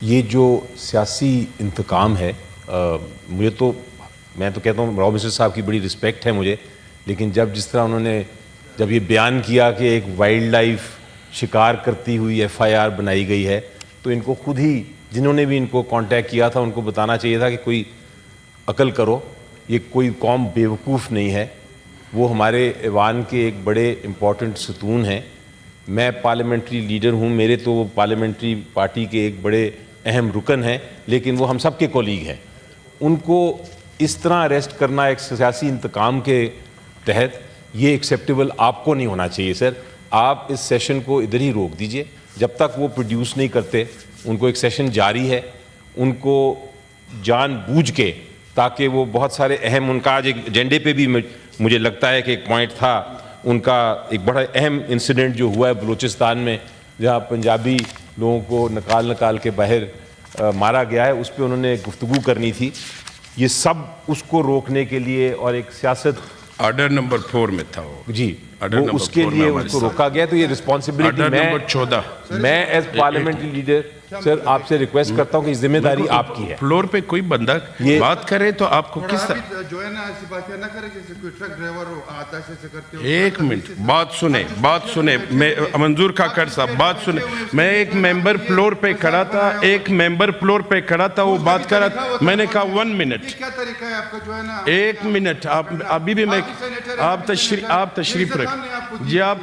یہ جو سیاسی انتقام ہے مجھے تو میں تو کہتا ہوں راؤ منسٹر صاحب کی بڑی رسپیکٹ ہے مجھے، لیکن جس طرح انہوں نے جب یہ بیان کیا کہ ایک وائلڈ لائف شکار کرتی ہوئی ایف آئی آر بنائی گئی ہے، تو ان کو خود ہی جنہوں نے بھی ان کو کانٹیکٹ کیا تھا ان کو بتانا چاہیے تھا کہ کوئی عقل کرو، یہ کوئی قوم بیوقوف نہیں ہے، وہ ہمارے ایوان کے ایک بڑے امپورٹنٹ ستون ہیں۔ میں پارلیمنٹری لیڈر ہوں، میرے تو وہ پارلیمنٹری پارٹی کے ایک بڑے اہم رکن ہیں، لیکن وہ ہم سب کے کولیگ ہیں۔ ان کو اس طرح اریسٹ کرنا ایک سیاسی انتقام کے تحت یہ ایکسیپٹیبل آپ کو نہیں ہونا چاہیے سر۔ آپ اس سیشن کو ادھر ہی روک دیجئے جب تک وہ پروڈیوس نہیں کرتے۔ ان کو ایک سیشن جاری ہے، ان کو جان بوجھ کے، تاکہ وہ بہت سارے اہم، ان کا آج ایک ایجنڈے پہ بھی مجھے لگتا ہے کہ ایک پوائنٹ تھا ان کا، ایک بڑا اہم انسیڈنٹ جو ہوا ہے بلوچستان میں جہاں پنجابی لوگوں کو نکال کے باہر مارا گیا ہے، اس پہ انہوں نے گفتگو کرنی تھی۔ یہ سب اس کو روکنے کے لیے اور ایک سیاست آرڈر نمبر 4 میں تھا وہ جی وہ اس کے لیے اس کو روکا گیا، تو یہ رسپانسبلٹی آرڈر نمبر 14 میں ایز پارلیمنٹری لیڈر سر آپ سے ریکویسٹ کرتا ہوں کہ ذمہ داری آپ کی ہے۔ فلور پہ کوئی بندہ بات کرے تو آپ کو کس طرح جو ہے نا ایسی باتیں نہ کرے جیسے کوئی ٹرک ڈرائیور آتا ہے ایسے کرتے ہو۔ ایک منٹ بات سنیں منظور کاکڑ صاحب بات سنیں۔ میں ایک ممبر فلور پہ کھڑا تھا وہ بات کر رہا تھا، میں نے کہا 1 منٹ، کیا طریقہ ہے آپ کا جو ہے نا؟ 1 منٹ ابھی بھی میں آپ تشریف رکھیں جی، آپ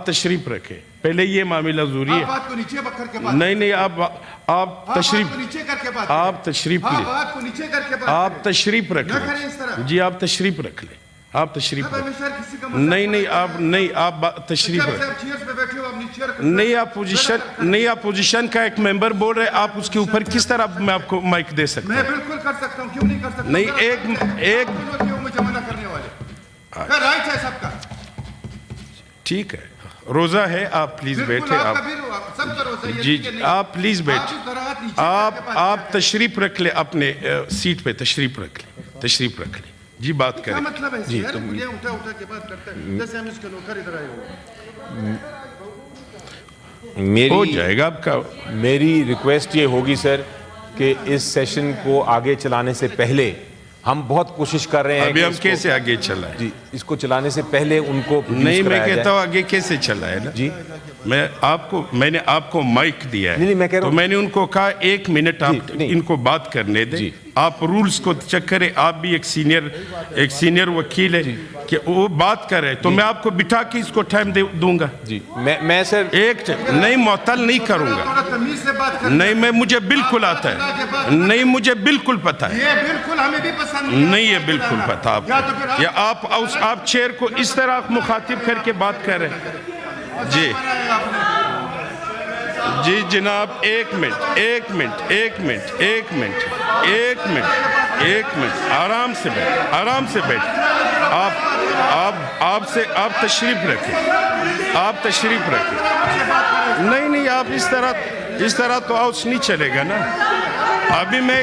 تشریف رکھیں پہلے یہ معاملہ ضروری ہے۔ بات کو نیچے کر کے بات نہیں آپ تشریف لیں، آپ تشریف رکھ لیں جی، آپ تشریف رکھ لیں، آپ تشریف رکھیں۔ نہیں آپ تشریف رکھیں، نہیں آپ پوزیشن کا ایک ممبر بول رہے، آپ اس کے اوپر کس طرح میں آپ کو مائک دے سکتا ہوں؟ میں بالکل کر سکتا ہوں، کیوں نہیں کر سکتا؟ نہیں ایک مجھے منع کرنے والے رائٹ ہے سب کا، ٹھیک ہے، روزہ ہے، آپ پلیز بیٹھے، جی آپ پلیز بیٹھے، آپ تشریف رکھ لیں اپنے سیٹ پہ، تشریف رکھ لیں جی، بات کریں جی۔ مجھے اٹھا کے بات کرتا ہے جیسے ہم اس کے نوکر ادھر آئے ہوئے۔ ہو جائے گا آپ کا۔ میری ریکویسٹ یہ ہوگی سر کہ اس سیشن کو آگے چلانے سے پہلے ہم بہت کوشش کر رہے ہیں ابھی ہم کیسے آگے چلائیں؟ جی اس کو چلانے سے پہلے ان کو نہیں، میں کہتا ہوں آگے کیسے چلائیں نا جی، میں نے آپ کو مائک دیا ہے تو میں نے ان کو کہا 1 منٹ آپ ان کو بات کرنے دیں، آپ رولز کو چیک کریں، آپ بھی ایک سینئر وکیل ہے کہ وہ بات کرے تو میں آپ کو بٹھا کے اس کو ٹائم دوں گا جی۔ میں سر نہیں معطل نہیں کروں گا، نہیں مجھے بالکل آتا ہے، نہیں مجھے بالکل پتہ ہے، یہ بالکل ہمیں بھی پسند نہیں یہ بالکل پتہ آپ کو، یا آپ چیئر کو اس طرح مخاطب کر کے بات کر رہے ہیں جی جناب، 1 منٹ آرام سے بیٹھ آپ تشریف رکھیں، نہیں آپ اس طرح تو آؤس نہیں چلے گا نا۔ ابھی میں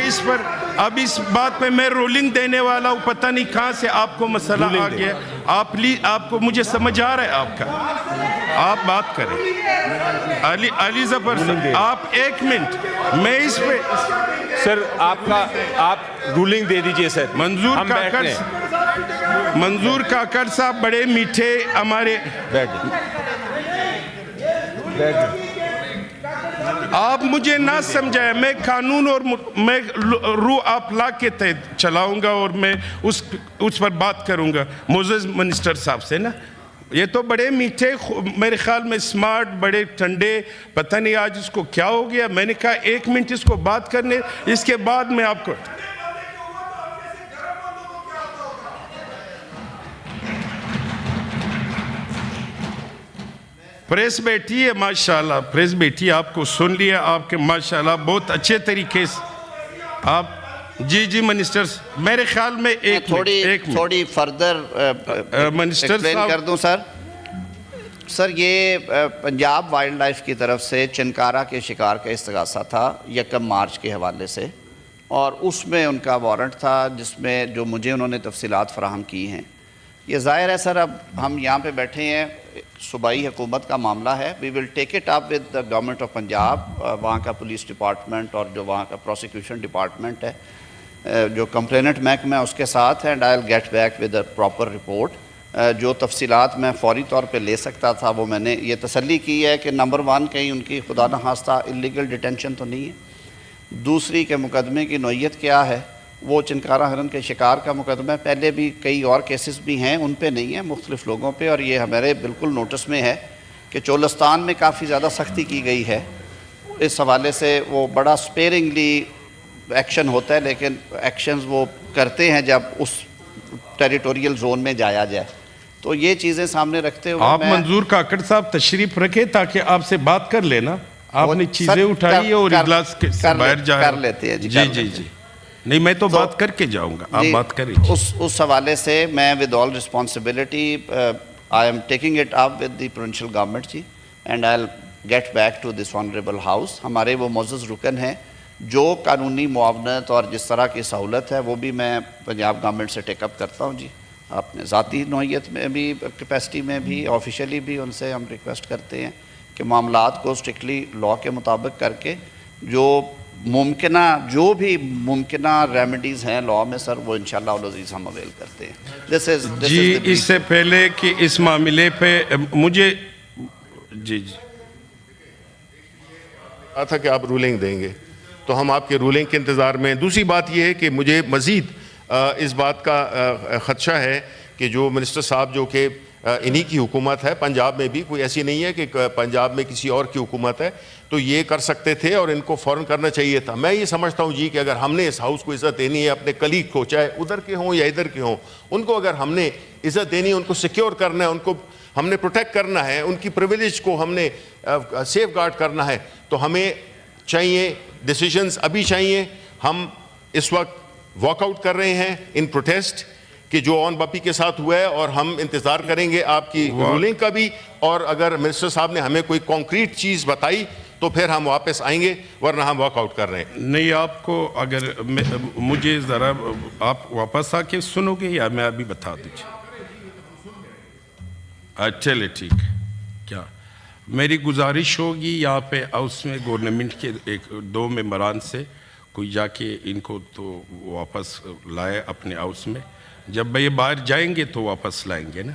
اب اس بات پہ میں رولنگ دینے والا ہوں، پتہ نہیں کہاں سے آپ کو مسئلہ آ گیا، آپ کو مجھے سمجھ آ رہا ہے آپ کا، آپ بات کریں۔ علی ظفر صاحب آپ 1 منٹ، میں اس پہ سر آپ رولنگ دے دیجئے سر۔ منظور کاکڑ صاحب بڑے میٹھے ہمارے، آپ مجھے نہ سمجھائیں، میں قانون اور میں روح آپ لا کے تحت چلاؤں گا اور میں اس پر بات کروں گا معزز منسٹر صاحب سے نا۔ یہ تو بڑے میٹھے، میرے خیال میں سمارٹ، بڑے ٹھنڈے، پتہ نہیں آج اس کو کیا ہو گیا۔ میں نے کہا 1 منٹ اس کو بات کرنے، اس کے بعد میں آپ کو پریس بیٹھی ہے، ماشاءاللہ پریس بیٹھی ہے، آپ کو سن لیا، آپ کے ماشاءاللہ بہت اچھے طریقے سے آپ جی منسٹر میرے خیال میں تھوڑی فردر ایکسپلین کر دوں سر۔ یہ پنجاب وائلڈ لائف کی طرف سے چنکارہ کے شکار کا استغاثہ تھا 1 مارچ کے حوالے سے، اور اس میں ان کا وارنٹ تھا جس میں جو مجھے انہوں نے تفصیلات فراہم کی ہیں۔ یہ ظاہر ہے سر، اب ہم یہاں پہ بیٹھے ہیں، صوبائی حکومت کا معاملہ ہے. We will take it up with the government of Punjab. وہاں کا پولیس ڈپارٹمنٹ اور جو وہاں کا پروسیکیوشن ڈپارٹمنٹ ہے, جو کمپلیننٹ محکمہ ہے اس کے ساتھ ہے, and I will get back with a proper report. جو تفصیلات میں فوری طور پہ لے سکتا تھا وہ میں نے یہ تسلی کی ہے کہ نمبر 1 کہیں ان کی خدا نخواستہ اللیگل ڈیٹینشن تو نہیں ہے. دوسری کہ مقدمے کی نوعیت کیا ہے, وہ چنکارہ ہرن کے شکار کا مقدمہ ہے. پہلے بھی کئی اور کیسز بھی ہیں, ان پہ نہیں ہیں, مختلف لوگوں پہ, اور یہ ہمارے بالکل نوٹس میں ہے کہ چولستان میں کافی زیادہ سختی کی گئی ہے. اس حوالے سے وہ بڑا سپیرنگلی ایکشن ہوتا ہے, لیکن ایکشنز وہ کرتے ہیں جب اس ٹیریٹوریل زون میں جایا جائے. تو یہ چیزیں سامنے رکھتے ہوئے آپ منظور کاکڑ صاحب تشریف رکھے تاکہ آپ سے بات کر لینا. آپ نے چیزیں اٹھائی اور اجلاس سے باہر جا کر لیتے ہیں. جی نہیں, میں تو بات کر کے جاؤں گا, آپ بات کریں. اس حوالے سے میں with all responsibility I am taking it up with the provincial government جی, and I will get back to this honourable house. ہمارے وہ معزز رکن ہیں, جو قانونی معاونت اور جس طرح کی سہولت ہے وہ بھی میں پنجاب گورنمنٹ سے ٹیک اپ کرتا ہوں جی. اپنے ذاتی نوعیت میں بھی, کیپیسٹی میں بھی, آفیشلی بھی ان سے ہم ریکویسٹ کرتے ہیں کہ معاملات کو اسٹرکٹلی لا کے مطابق کر کے جو بھی ممکنہ ریمیڈیز ہیں لا میں سر, وہ انشاءاللہ العزیز ہم اویل کرتے ہیں. جی اس سے پہلے کہ اس معاملے پہ مجھے جی تھا کہ آپ رولنگ دیں گے, تو ہم آپ کے رولنگ کے انتظار میں. دوسری بات یہ ہے کہ مجھے مزید اس بات کا خدشہ ہے کہ جو منسٹر صاحب جو کہ انہی کی حکومت ہے, پنجاب میں بھی کوئی ایسی نہیں ہے کہ پنجاب میں کسی اور کی حکومت ہے, تو یہ کر سکتے تھے اور ان کو فوراً کرنا چاہیے تھا. میں یہ سمجھتا ہوں جی کہ اگر ہم نے اس ہاؤس کو عزت دینی ہے, اپنے کلیگ کو, چاہے ادھر کے ہوں یا ادھر کے ہوں, ان کو اگر ہم نے عزت دینی ہے, ان کو سیکیور کرنا ہے, ان کو ہم نے پروٹیکٹ کرنا ہے, ان کی پریویلیج کو ہم نے سیف گارڈ کرنا ہے, تو ہمیں چاہیے ڈیسیجنز ابھی چاہیے. ہم اس وقت واک آؤٹ کر رہے ہیں ان پروٹیسٹ کہ جو اون باپی کے ساتھ ہوا ہے, اور ہم انتظار کریں گے آپ کی رولنگ کا بھی, اور اگر منسٹر صاحب نے ہمیں کوئی کانکریٹ چیز بتائی تو پھر ہم واپس آئیں گے, ورنہ ہم واک آؤٹ کر رہے ہیں. نہیں, آپ کو اگر مجھے ذرا آپ واپس آ کے سنو گے یا میں ابھی بتا دیجیے. چلے ٹھیک ہے. کیا میری گزارش ہوگی یہاں پہ ہاؤس میں گورنمنٹ کے 1-2 ممبران سے کوئی جا کے ان کو تو واپس لائے اپنے ہاؤس میں. جب یہ باہر جائیں گے تو واپس لائیں گے نا.